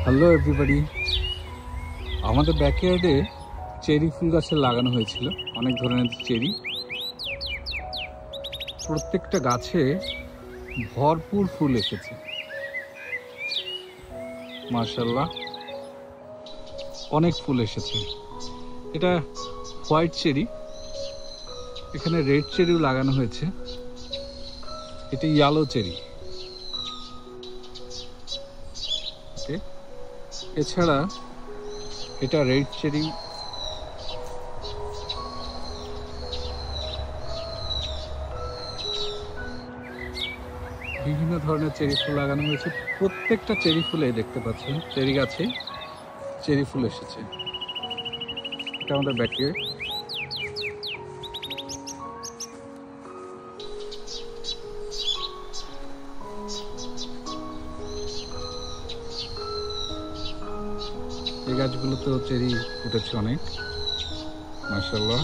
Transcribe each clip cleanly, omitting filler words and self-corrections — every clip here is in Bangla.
হ্যালো এভরিবডি, আমাদের ব্যাকইয়ার্ডে চেরি ফুল গাছে লাগানো হয়েছিল অনেক ধরনের চেরি। প্রত্যেকটা গাছে ভরপুর ফুল এসেছে, মাশাআল্লাহ অনেক ফুল এসেছে। এটা হোয়াইট চেরি, এখানে রেড চেরিও লাগানো হয়েছে। এটা ইয়েলো চেরি। এছাড়া এটা রেড চেরি, বিভিন্ন ধরনের চেরি ফুল লাগানো হয়েছে। প্রত্যেকটা চেরি ফুলে দেখতে পাচ্ছেন চেরি গাছে চেরি ফুল এসেছে। এটা আমাদের ব্যাকইয়ার্ড। এই গাছগুলোতেও চেরি ফুটেছে অনেক, মাশাআল্লাহ।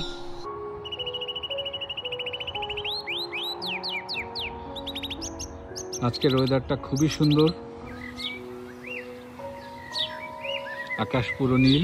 আজকের ওয়েদারটা খুবই সুন্দর, আকাশ পুরো নীল।